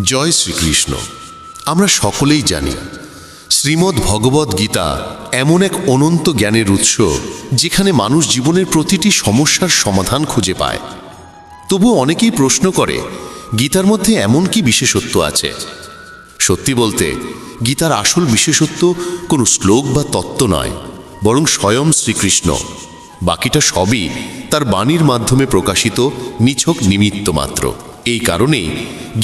জয় শ্রীকৃষ্ণ। আমরা সকলেই জানি শ্রীমদ্ ভগবদ্ গীতা এমন এক অনন্ত জ্ঞানের উৎস, যেখানে মানুষ জীবনের প্রতিটি সমস্যার সমাধান খুঁজে পায়। তবু অনেকেই প্রশ্ন করে, গীতার মধ্যে এমন কি বিশেষত্ব আছে? সত্যি বলতে, গীতার আসল বিশেষত্ব কোনো শ্লোক বা তত্ত্ব নয়, বরং স্বয়ং শ্রীকৃষ্ণ। বাকিটা সবই তার বাণীর মাধ্যমে প্রকাশিত নিছক নিমিত্ত মাত্র। এই কারণেই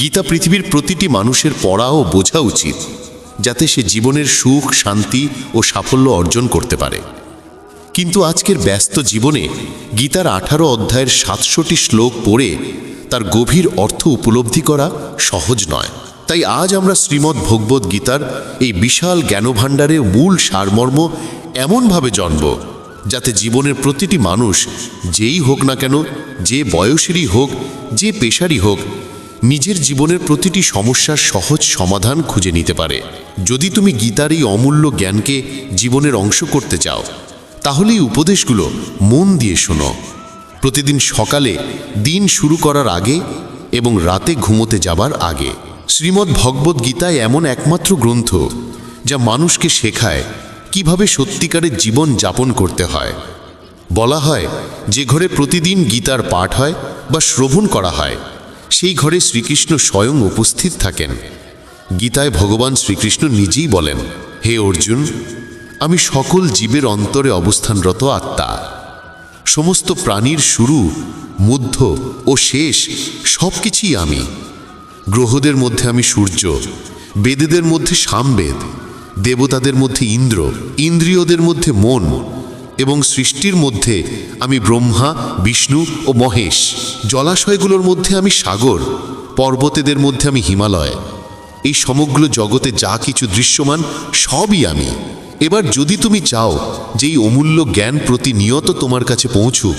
গীতা পৃথিবীর প্রতিটি মানুষের পড়া ও বোঝা উচিত, যাতে সে জীবনের সুখ, শান্তি ও সাফল্য অর্জন করতে পারে। কিন্তু আজকের ব্যস্ত জীবনে গীতার 18 অধ্যায়ের 700টি শ্লোক পড়ে তার গভীর অর্থ উপলব্ধি করা সহজ নয়। তাই আজ আমরা শ্রীমদ্ ভগবদ্ গীতার এই বিশাল জ্ঞানভাণ্ডারের মূল সারমর্ম এমনভাবে জানব, যাতে জীবনের প্রতিটি মানুষ, যেই হোক না কেন, যে বয়সেরই হোক, যে পেশারই হোক, নিজের জীবনের প্রতিটি সমস্যার সহজ সমাধান খুঁজে নিতে পারে। যদি তুমি গীতার এই অমূল্য জ্ঞানকে জীবনের অংশ করতে চাও, তাহলে এই উপদেশগুলো মন দিয়ে শোনো। প্রতিদিন সকালে দিন শুরু করার আগে এবং রাতে ঘুমোতে যাবার আগে। শ্রীমদ্ ভগবদ্ গীতা এমন একমাত্র গ্রন্থ যা মানুষকে শেখায় কিভাবে সত্যিকারের জীবন যাপন করতে হয়। বলা হয়, যে ঘরে প্রতিদিন গীতার পাঠ হয় বা শ্রবণ করা হয়, সেই ঘরে শ্রীকৃষ্ণ স্বয়ং উপস্থিত থাকেন। গীতায় ভগবান শ্রীকৃষ্ণ নিজেই বলেন, হে অর্জুন, আমি সকল জীবের অন্তরে অবস্থানরত আত্মা। সমস্ত প্রাণীর শুরু, মধ্য ও শেষ সব কিছুই আমি। গ্রহদের মধ্যে আমি সূর্য, বেদেদের মধ্যে সামবেদ, দেবতাদের মধ্যে ইন্দ্র, ইন্দ্রিয়দের মধ্যে মন, এবং সৃষ্টির মধ্যে আমি ব্রহ্মা, বিষ্ণু ও মহেশ। জলাশয়গুলোর মধ্যে আমি সাগর, পর্বতেদের মধ্যে আমি হিমালয়। এই সমগ্র জগতে যা কিছু দৃশ্যমান সবই আমি। এবার যদি তুমি চাও যে এই অমূল্য জ্ঞান প্রতিনিয়ত তোমার কাছে পৌঁছুক,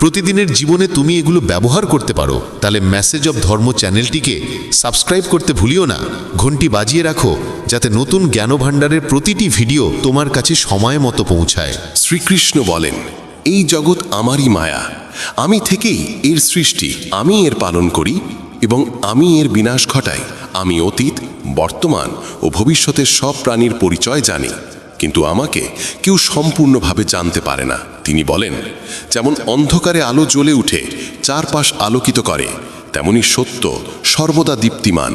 প্রতিদিনের জীবনে তুমি এগুলো ব্যবহার করতে পারো, তাহলে মেসেজ অব ধর্ম চ্যানেলটিকে সাবস্ক্রাইব করতে ভুলিও না। ঘন্টি বাজিয়ে রাখো, যাতে নতুন জ্ঞানভাণ্ডারের প্রতিটি ভিডিও তোমার কাছে সময় মতো পৌঁছায়। শ্রীকৃষ্ণ বলেন, এই জগৎ আমারই মায়া, আমি থেকেই এর সৃষ্টি, আমি এর পালন করি এবং আমি এর বিনাশ ঘটাই। আমি অতীত, বর্তমান ও ভবিষ্যতের সব প্রাণীর পরিচয় জানি, কিন্তু আমাকে কেউ সম্পূর্ণভাবে জানতে পারে না। তিনি বলেন, যেমন অন্ধকারে আলো জ্বলে উঠে চারপাশ আলোকিত করে, তেমনি সত্য সর্বদা দীপ্তিমান।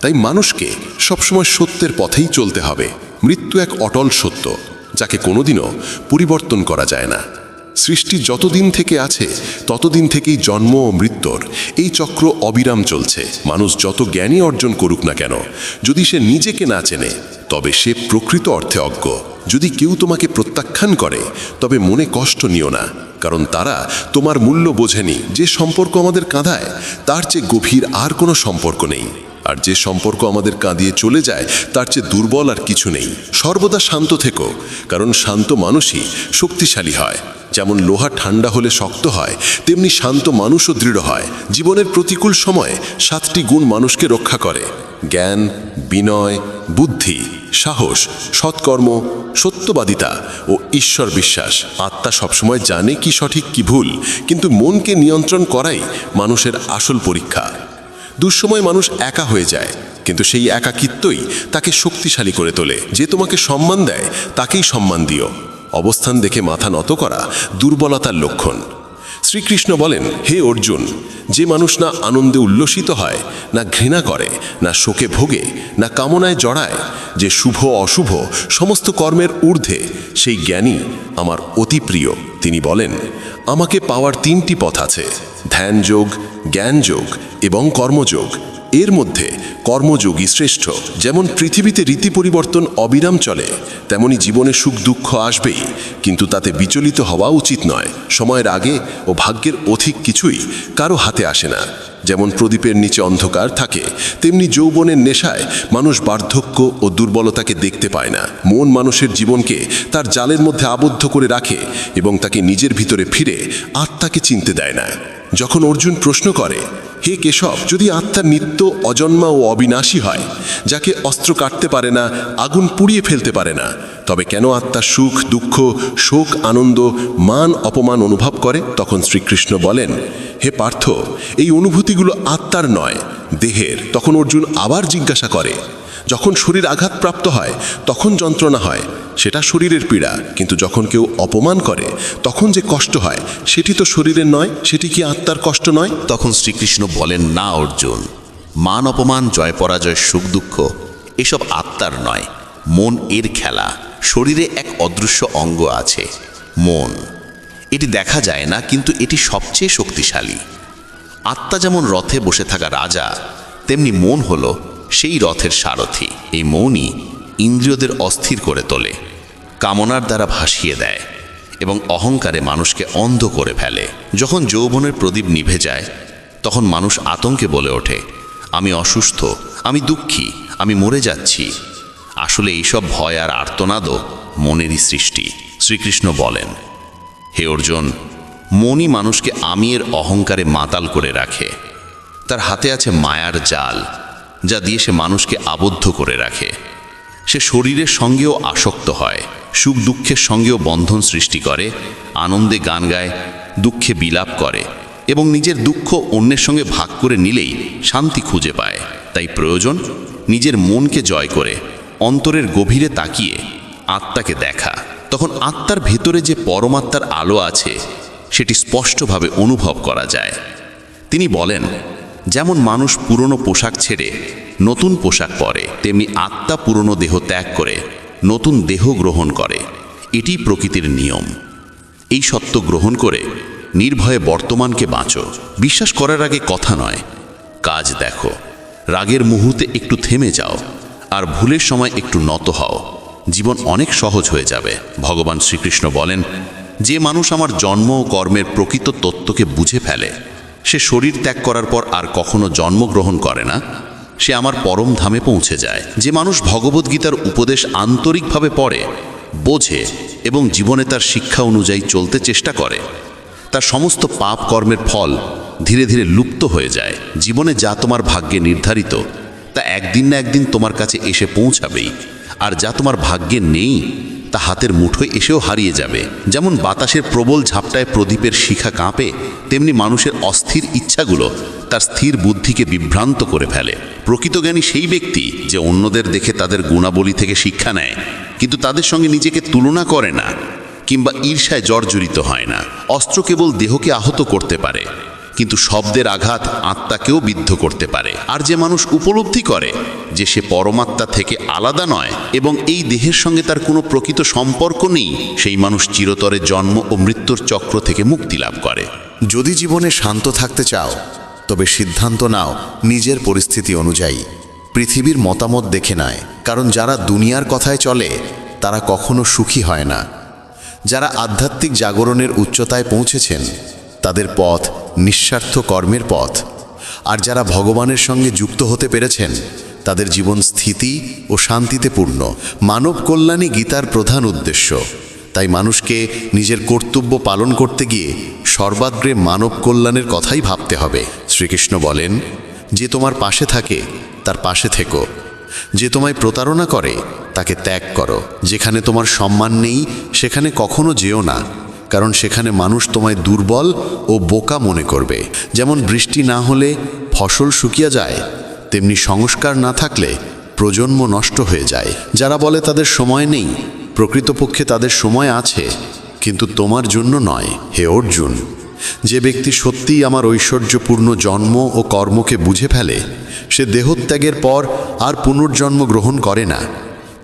তাই মানুষকে সবসময় সত্যের পথেই চলতে হবে। মৃত্যু এক অটল সত্য, যাকে কোনোদিনও পরিবর্তন করা যায় না। সৃষ্টি যতদিন থেকে আছে ততদিন থেকেই জন্ম ও মৃত্যুর এই চক্র অবিরাম চলছে। মানুষ যত জ্ঞানই অর্জন করুক না কেন, যদি সে নিজেকে না চেনে, তবে সে প্রকৃত অর্থে অজ্ঞ। যদি কেউ তোমাকে প্রত্যাখ্যান করে, তবে মনে কষ্ট নিও না, কারণ তারা তোমার মূল্য বোঝেনি। যে সম্পর্ক আমাদের কাঁদায়, তার চেয়ে গভীর আর কোনো সম্পর্ক নেই। আর যে সম্পর্ক আমাদের কাঁদিয়ে চলে যায়, তার চেয়ে দুর্বল আর কিছু নেই। সর্বদা শান্ত থেকো, কারণ শান্ত মানুষই শক্তিশালী হয়। যেমন লোহা ঠান্ডা হলে শক্ত হয়, তেমনি শান্ত মানুষও দৃঢ় হয়। জীবনের প্রতিকূল সময়ে 7টি গুণ মানুষকে রক্ষা করে: জ্ঞান, বিনয়, বুদ্ধি, সাহস, সৎকর্ম, সত্যবাদিতা ও ঈশ্বর বিশ্বাস। আত্মা সবসময় জানে কি সঠিক কি ভুল, কিন্তু মনকে নিয়ন্ত্রণ করাই মানুষের আসল পরীক্ষা। দুঃসময় মানুষ একা হয়ে যায়, কিন্তু সেই একাকিত্বই তাকে শক্তিশালী করে তোলে। যে তোমাকে সম্মান দেয়, তাকেই সম্মান দিও। অবস্থান দেখে মাথা নত করা দুর্বলতার লক্ষণ। শ্রীকৃষ্ণ বলেন, হে অর্জুন, যে মানুষ না আনন্দে উল্লসিত হয়, না ঘৃণা করে, না শোকে ভোগে, না কামনায় জড়ায়, যে শুভ অশুভ সমস্ত কর্মের ঊর্ধ্বে, সেই জ্ঞানী আমার অতি প্রিয়। তিনি বলেন, আমাকে পাওয়ার 3টি পথ আছে: ধ্যানযোগ, জ্ঞানযোগ এবং কর্মযোগ। এর মধ্যে কর্মযোগই শ্রেষ্ঠ। যেমন পৃথিবীতে রীতি পরিবর্তন অবিরাম চলে, তেমনি জীবনে সুখ দুঃখ আসবেই, কিন্তু তাতে বিচলিত হওয়া উচিত নয়। সময়ের আগে ও ভাগ্যের অধিক কিছুই কারো হাতে আসে না। যেমন প্রদীপের নিচে অন্ধকার থাকে, তেমনি যৌবনের নেশায় মানুষ বার্ধক্য ও দুর্বলতাকে দেখতে পায় না। মন মানুষের জীবনকে তার জালের মধ্যে আবদ্ধ করে রাখে এবং তাকে নিজের ভিতরে ফিরে আত্মাকে চিনতে দেয় না। যখন অর্জুন প্রশ্ন করে, হে কেশব, যদি আত্মা নিত্য, অজন্মা ও অবিনাশী হয়, যাকে অস্ত্র কাটতে পারে না, আগুন পুড়িয়ে ফেলতে পারে না, তবে কেন আত্মা সুখ দুঃখ শোক আনন্দ মান অপমান অনুভব করে? তখন শ্রীকৃষ্ণ বলেন, হে পার্থ, এই অনুভূতিগুলো আত্মার নয়, দেহের। তখন অর্জুন আবার জিজ্ঞাসা করে, যখন শরীর আঘাতপ্রাপ্ত হয় তখন যন্ত্রণা হয়, সেটা শরীরের পীড়া, কিন্তু যখন কেউ অপমান করে তখন যে কষ্ট হয় সেটি তো শরীরের নয়, সেটি কি আত্মার কষ্ট নয়? তখন শ্রীকৃষ্ণ বলেন, না অর্জুন, মান অপমান জয় পরাজয় সুখ দুঃখ এসব আত্মার নয়, মন এর খেলা। শরীরে এক অদৃশ্য অঙ্গ আছে, মন। এটি দেখা যায় না, কিন্তু এটি সবচেয়ে শক্তিশালী। আত্মা যেমন রথে বসে থাকা রাজা, তেমনি মন হলো সেই রথের সারথি। এই মনই ইন্দ্রিয়দের অস্থির করে তোলে, কামনার দ্বারা ভাসিয়ে দেয় এবং অহংকারে মানুষকে অন্ধ করে ফেলে। যখন যৌবনের প্রদীপ নিভে যায় তখন মানুষ আতঙ্কে বলে ওঠে, আমি অসুস্থ, আমি দুঃখী, আমি মরে যাচ্ছি। আসলে এইসব ভয় আর আর্তনাদও মনেরই সৃষ্টি। শ্রীকৃষ্ণ বলেন, হে অর্জুন, মনই মানুষকে আমি এর অহংকারে মাতাল করে রাখে। তার হাতে আছে মায়ার জাল, যা দিয়ে সে মানুষকে আবদ্ধ করে রাখে। সে শরীরের সঙ্গেও আসক্ত হয়, সুখ দুঃখের সঙ্গেও বন্ধন সৃষ্টি করে, আনন্দে গান গায়, দুঃখে বিলাপ করে এবং নিজের দুঃখ অন্যের সঙ্গে ভাগ করে নিলেই শান্তি খুঁজে পায়। তাই প্রয়োজন নিজের মনকে জয় করে অন্তরের গভীরে তাকিয়ে আত্মাকে দেখা। তখন আত্মার ভেতরে যে পরমাত্মার আলো আছে সেটি স্পষ্টভাবে অনুভব করা যায়। তিনি বলেন, যেমন মানুষ পুরনো পোশাক ছেড়ে নতুন পোশাক পরে, তেমনি আত্মা পুরনো দেহ ত্যাগ করে নতুন দেহ গ্রহণ করে। এটি প্রকৃতির নিয়ম। এই সত্য গ্রহণ করে নির্ভয়ে বর্তমানকে বাঁচো। বিশ্বাস করার আগে কথা নয়, কাজ দেখো। রাগের মুহূর্তে একটু থেমে যাও আর ভুলের সময় একটু নত হও, জীবন অনেক সহজ হয়ে যাবে। ভগবান শ্রীকৃষ্ণ বলেন, যে মানুষ আমার জন্ম ও কর্মের প্রকৃত তত্ত্বকে বুঝে ফেলে, সে শরীর ত্যাগ করার পর আর কখনো জন্মগ্রহণ করে না, সে আমার পরম ধামে পৌঁছে যায়। যে মানুষ ভগবদ্গীতার উপদেশ আন্তরিকভাবে পড়ে, বোঝে এবং জীবনে তার শিক্ষা অনুযায়ী চলতে চেষ্টা করে, তার সমস্ত পাপ কর্মের ফল ধীরে ধীরে লুপ্ত হয়ে যায়। জীবনে যা তোমার ভাগ্যে নির্ধারিত তা একদিন না একদিন তোমার কাছে এসে পৌঁছাবেই, আর যা তোমার ভাগ্যে নেই তা হাতের মুঠোয় এসেও হারিয়ে যাবে। যেমন বাতাসের প্রবল ঝাপটায় প্রদীপের শিখা কাঁপে, তেমনি মানুষের অস্থির ইচ্ছাগুলো তার স্থির বুদ্ধিকে বিভ্রান্ত করে ফেলে। প্রকৃত জ্ঞানী সেই ব্যক্তি যে অন্যদের দেখে তাদের গুণাবলী থেকে শিক্ষা নেয়, কিন্তু তাদের সঙ্গে নিজেকে তুলনা করে না কিংবা ঈর্ষায় জর্জরিত হয় না। অস্ত্র কেবল দেহকে আহত করতে পারে, কিন্তু শব্দের আঘাত আত্মাকেও বিদ্ধ করতে পারে। আর যে মানুষ উপলব্ধি করে যে সে পরমাত্মা থেকে আলাদা নয় এবং এই দেহের সঙ্গে তার কোনো প্রকৃত সম্পর্ক নেই, সেই মানুষ চিরতরে জন্ম ও মৃত্যুর চক্র থেকে মুক্তি লাভ করে। যদি জীবনে শান্ত থাকতে চাও তবে সিদ্ধান্ত নাও নিজের পরিস্থিতি অনুযায়ী। পৃথিবীর মতামত দেখে নয়, কারণ যারা দুনিয়ার কথায় চলে তারা কখনো সুখী হয় না। যারা আধ্যাত্মিক জাগরণের উচ্চতায় পৌঁছেছেন তাদের পথ নিঃস্বার্থ কর্মের পথ, আর যারা ভগবানের সঙ্গে যুক্ত হতে পেরেছেন তাদের জীবন স্থিতি ও শান্তিতে পূর্ণ। মানব কল্যাণই গীতার প্রধান উদ্দেশ্য। তাই মানুষকে নিজের কর্তব্য পালন করতে গিয়ে সর্বাগ্রে মানব কল্যাণের কথাই ভাবতে হবে। শ্রীকৃষ্ণ বলেন, যে তোমার পাশে থাকে তার পাশে থেকো, যে তোমায় প্রতারণা করে তাকে ত্যাগ করো। যেখানে তোমার সম্মান নেই সেখানে কখনো যেও না, কারণ সেখানে মানুষ তোমায় দুর্বল ও বোকা মনে করবে। যেমন বৃষ্টি না হলে ফসল শুকিয়ে যায়, তেমনি সংস্কার না থাকলে প্রজন্ম নষ্ট হয়ে যায়। যারা বলে তাদের সময় নেই, প্রকৃতপক্ষে তাদের সময় আছে, কিন্তু তোমার জন্য নয়। হে অর্জুন, যে ব্যক্তি সত্যিই আমার ঐশ্বর্যপূর্ণ জন্ম ও কর্মকে বুঝে ফেলে, সে দেহত্যাগের পর আর পুনর্জন্ম গ্রহণ করে না,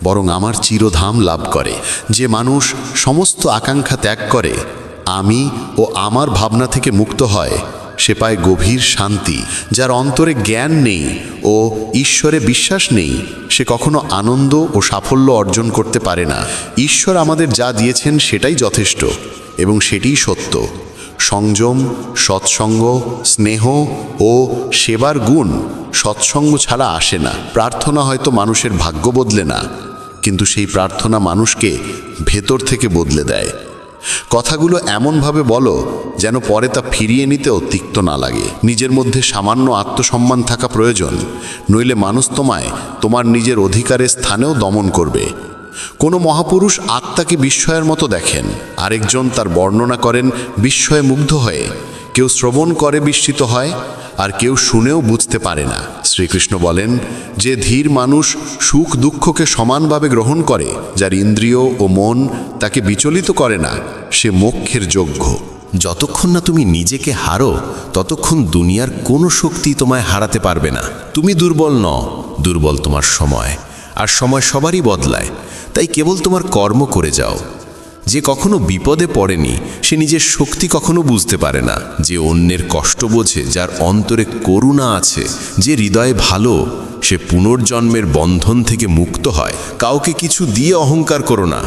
বরং আমার চিরধাম লাভ করে। যে মানুষ সমস্ত আকাঙ্ক্ষা ত্যাগ করে, আমি ও আমার ভাবনা থেকে মুক্ত হয়, সে পায় গভীর শান্তি। যার অন্তরে জ্ঞান নেই ও ঈশ্বরে বিশ্বাস নেই, সে কখনো আনন্দ ও সাফল্য অর্জন করতে পারে না। ঈশ্বর আমাদের যা দিয়েছেন সেটাই যথেষ্ট এবং সেটিই সত্য। সংযম, সৎসঙ্গ, স্নেহ ও সেবার গুণ সৎসঙ্গ ছাড়া আসে না। প্রার্থনা হয়তো মানুষের ভাগ্য বদলে না, কিন্তু সেই প্রার্থনা মানুষকে ভেতর থেকে বদলে দেয়। কথাগুলো এমনভাবে বলো যেন পরে তা ফিরিয়ে নিতেও তিক্ত না লাগে। নিজের মধ্যে সামান্য আত্মসম্মান থাকা প্রয়োজন, নইলে মানুষ তোমায় তোমার নিজের অধিকারের স্থানেও দমন করবে। কোনো মহাপুরুষ আত্মাকে বিস্ময়ের মতো দেখেন, আরেকজন তার বর্ণনা করেন বিস্ময়ে মুগ্ধ হয়ে। কেউ শ্রবণ করে বিস্মিত হয়, আর কেউ শুনেও বুঝতে পারে না। শ্রীকৃষ্ণ বলেন, যে ধীর মানুষ সুখ দুঃখকে সমানভাবে গ্রহণ করে, যার ইন্দ্রিয় ও মন তাকে বিচলিত করে না, সে মোক্ষের যোগ্য। যতক্ষণ না তুমি নিজেকে হারো, ততক্ষণ দুনিয়ার কোনো শক্তি তোমায় হারাতে পারবে না। তুমি দুর্বল নও, দুর্বল তোমার সময়, আর সময় সবারই বদলায়। তাই কেবল তোমার কর্ম করে যাও। যে কখনো বিপদে পড়েনি, সে নিজের শক্তি কখনো বুঝতে পারে না। যে অন্যের কষ্ট বোঝে, যার অন্তরে করুণা আছে, যে হৃদয়ে ভালো, সে পুনর্জন্মের বন্ধন থেকে মুক্ত হয়। কাউকে কিছু দিয়ে অহংকার করো না।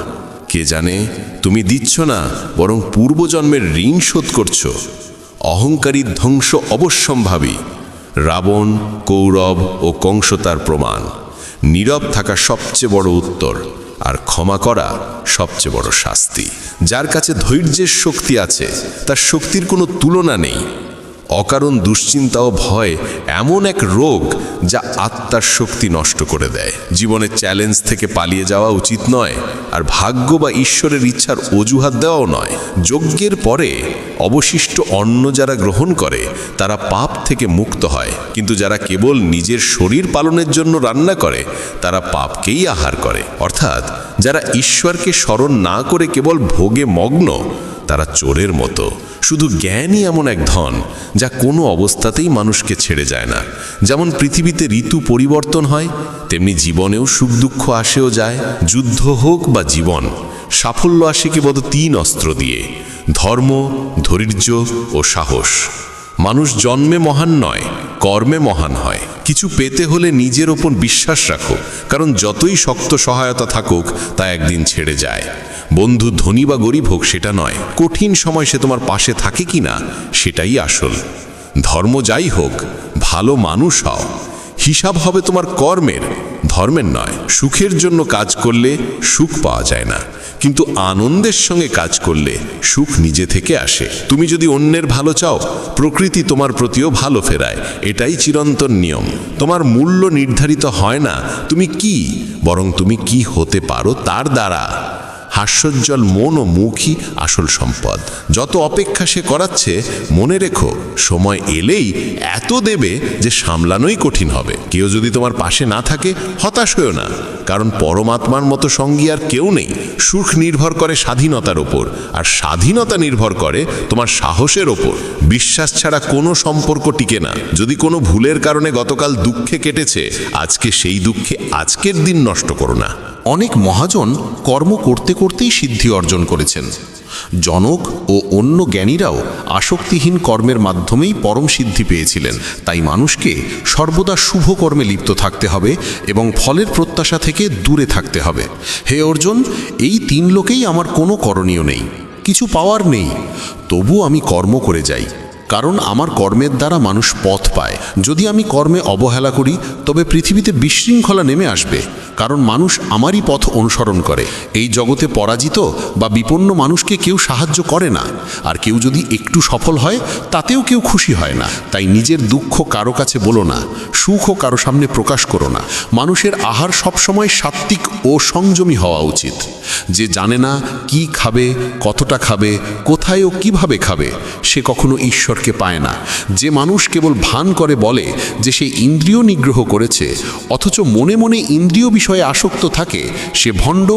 কে জানে তুমি দিচ্ছ না, বরং পূর্বজন্মের ঋণ শোধ করছো। অহংকারী ধ্বংস অবশ্যম্ভাবী। রাবণ, কৌরব ও কংস তার প্রমাণ। নীরব থাকা সবচেয়ে বড় উত্তর, আর ক্ষমা করা সবচেয়ে বড় শাস্তি। যার কাছে ধৈর্যের শক্তি আছে, তার শক্তির কোনো তুলনা নেই। অকারণ দুশ্চিন্তা ও ভয় এমন এক রোগ, যা আত্মার শক্তি নষ্ট করে দেয়। জীবনের চ্যালেঞ্জ থেকে পালিয়ে যাওয়া উচিত নয়, আর ভাগ্য বা ঈশ্বরের ইচ্ছার অজুহাত দেওয়াও নয়। যজ্ঞের পরে অবশিষ্ট অন্ন যারা গ্রহণ করে, তারা পাপ থেকে মুক্ত হয়। কিন্তু যারা কেবল নিজের শরীর পালনের জন্য রান্না করে, তারা পাপকেই আহার করে। অর্থাৎ যারা ঈশ্বরকে স্মরণ না করে কেবল ভোগে মগ্ন, তারা চোরের মতো। শুধু জ্ঞানই এমন এক ধন, যা কোনো অবস্থাতেই মানুষকে ছেড়ে যায় না। যেমন পৃথিবীতে ঋতু পরিবর্তন হয়, তেমনি জীবনেও সুখ দুঃখ আসেও যায়। যুদ্ধ হোক বা জীবন, সাফল্য আসে কেবল 3 অস্ত্র দিয়ে: ধর্ম, ধৈর্য ও সাহস। মানুষ জন্মে মহান নয়, কর্মে মহান হয়। কিছু পেতে হলে নিজের ওপর বিশ্বাস রাখো, কারণ যতই শক্ত সহায়তা থাকুক, তা একদিন ছেড়ে যায়। বন্ধু ধনী বা গরিব হোক সেটা নয়, কঠিন সময় সে তোমার পাশে থাকে কিনা সেটাই আসল। ধর্ম যাই হোক, ভালো মানুষ হও। হিসাব হবে তোমার কর্মের, ধর্মের নয়। সুখের জন্য কাজ করলে সুখ পাওয়া যায় না, কিন্তু আনন্দের সঙ্গে কাজ করলে সুখ নিজে থেকে আসে। তুমি যদি অন্যের ভালো চাও, প্রকৃতি তোমার প্রতিও ভালো ফেরায়। এটাই চিরন্তন নিয়ম। তোমার মূল্য নির্ধারিত হয় না তুমি কি, বরং তুমি কি হতে পারো তার দ্বারা। হাস্যোজ্জ্বল মন ও মুখই আসল সম্পদ। যত অপেক্ষা সে করাচ্ছে, মনে রেখো, সময় এলেই এত দেবে যে সামলানোই কঠিন হবে। কেউ যদি তোমার পাশে না থাকে, হতাশ হয়েও না, কারণ পরমাত্মার মতো সঙ্গী আর কেউ নেই। সুখ নির্ভর করে স্বাধীনতার ওপর, আর স্বাধীনতা নির্ভর করে তোমার সাহসের ওপর। বিশ্বাস ছাড়া কোনো সম্পর্ক টিকে না। যদি কোনো ভুলের কারণে গতকাল দুঃখে কেটেছে, আজকে সেই দুঃখে আজকের দিন নষ্ট করো না। অনেক মহাজন কর্ম করতে করতেই সিদ্ধি অর্জন করেছেন। জনক ও অন্য জ্ঞানীরাও আসক্তিহীন কর্মের মাধ্যমেই পরম সিদ্ধি পেয়েছিলেন। তাই মানুষকে সর্বদা শুভ কর্মে লিপ্ত থাকতে হবে এবং ফলের প্রত্যাশা থেকে দূরে থাকতে হবে। হে অর্জুন, এই 3 লোকেই আমার কোনো করণীয় নেই, কিছু পাওয়ার নেই, তবু আমি কর্ম করে যাই, কারণ আমার কর্মের দ্বারা মানুষ পথ পায়। যদি আমি কর্মে অবহেলা করি, তবে পৃথিবীতে বিশৃঙ্খলা নেমে আসবে, কারণ মানুষ আমারই পথ অনুসরণ করে। এই জগতে পরাজিত বা বিপন্ন মানুষকে কেউ সাহায্য করে না, আর কেউ যদি একটু সফল হয়, তাতেও কেউ খুশি হয় না। তাই নিজের দুঃখ কারো কাছে বলো না, সুখও কারো সামনে প্রকাশ করো না। মানুষের আহার সবসময় সাত্ত্বিক ও সংযমী হওয়া উচিত। যে জানে না কি খাবে, কতটা খাবে, কোথায় ও কিভাবে খাবে, সে কখনো ঈশ্বরকে পায় না। যে মানুষ কেবল ভান করে বলে যে সে ইন্দ্রিয় নিগ্রহ করেছে, অথচ মনে মনে ইন্দ্রিয় বিষয়ে আসক্ত থাকে, সে ভণ্ড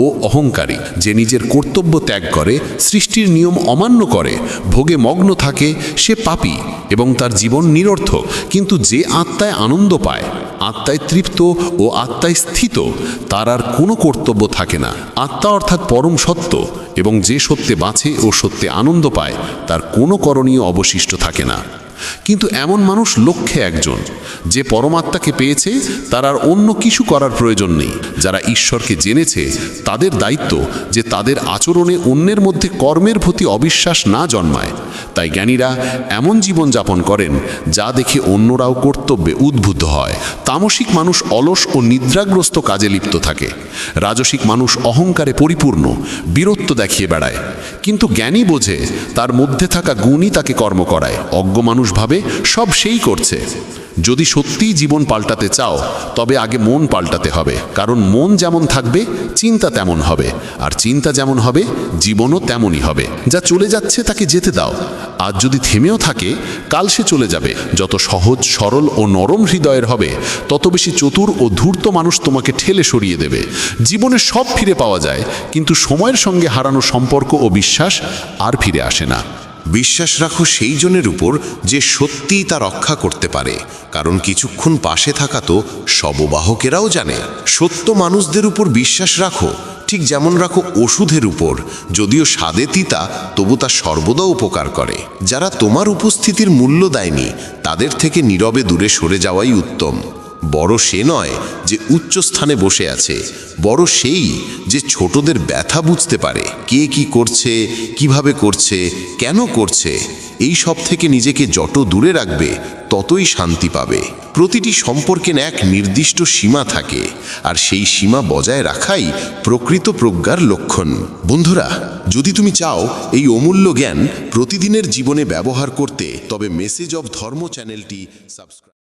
ও অহংকারী। যে নিজের কর্তব্য ত্যাগ করে, সৃষ্টির নিয়ম অমান্য করে, ভোগে মগ্ন থাকে, সে পাপী এবং তার জীবন নিরর্থক। কিন্তু যে আত্মায় আনন্দ পায়, আত্মায় তৃপ্ত ও আত্মায় স্থিত, তার আর কোনো কর্তব্য থাকে না। আত্মা অর্থাৎ পরম সত্য, এবং যে সত্যে বাঁচে ও সত্যে আনন্দ পায়, তার কোনো করণীয় অবশিষ্ট থাকে না। কিন্তু এমন মানুষ লক্ষে একজন। যে পরমাত্মাকে পেয়েছে, তার আর অন্য কিছু করার প্রয়োজন নেই। যারা ঈশ্বরকে জেনেছে, তাদের দায়িত্ব যে তাদের আচরণে অন্যের মধ্যে কর্মের প্রতি অবিশ্বাস না জন্মায়। তাই জ্ঞানীরা এমন জীবন যাপন করেন, যা দেখে অন্যরাও কর্তব্যে উদ্বুদ্ধ হয়। তামসিক মানুষ অলস ও নিদ্রাগ্রস্ত কাজে লিপ্ত থাকে। রাজসিক মানুষ অহংকারে পরিপূর্ণ, বীরত্ব দেখিয়ে বেড়ায়। কিন্তু জ্ঞানী বোঝে, তার মধ্যে থাকা গুণই তাকে কর্ম করায়। অজ্ঞ মানুষ ভাবে সব সেই করছে। যদি সত্যিই জীবন পাল্টাতে চাও তবে আগে মন পাল্টাতে হবে, কারণ মন যেমন থাকবে চিন্তা তেমন হবে, আর চিন্তা যেমন হবে জীবনও তেমনই হবে। যা চলে যাচ্ছে তাকে যেতে দাও, আজ যদি থেমেও থাকে কাল সে চলে যাবে। যত সহজ সরল ও নরম হৃদয়ের হবে তত বেশি চতুর ও ধূর্ত মানুষ তোমাকে ঠেলে সরিয়ে দেবে। জীবনে সব ফিরে পাওয়া যায়, কিন্তু সময়ের সঙ্গে হারানো সম্পর্ক ও বিশ্বাস আর ফিরে আসে না। বিশ্বাস রাখো সেই জনের উপর যে সত্যিই তা রক্ষা করতে পারে, কারণ কিছুক্ষণ পাশে থাকা তো শববাহকেরাও জানে। সত্য মানুষদের উপর বিশ্বাস রাখো, ঠিক যেমন রাখো ওষুধের উপর, যদিও স্বাদে তিতা তবু তা সর্বদা উপকার করে। যারা তোমার উপস্থিতির মূল্য দেয়নি তাদের থেকে নীরবে দূরে সরে যাওয়াই উত্তম। বড় সে নয় যে উচ্চ স্থানে বসে আছে, বড় সেই যে ছোটদের ব্যথা বুঝতে পারে। কে কি করছে, কিভাবে করছে, কেন করছে, এই সব থেকে নিজেকে যত দূরে রাখবে ততই শান্তি পাবে। প্রতিটি সম্পর্কের এক নির্দিষ্ট সীমা থাকে, আর সেই সীমা বজায় রাখাই প্রকৃত প্রজ্ঞার লক্ষণ। বন্ধুরা, যদি তুমি চাও এই অমূল্য জ্ঞান প্রতিদিনের জীবনে ব্যবহার করতে, তবে মেসেজ অফ ধর্ম চ্যানেলটি সাবস্ক্রাইব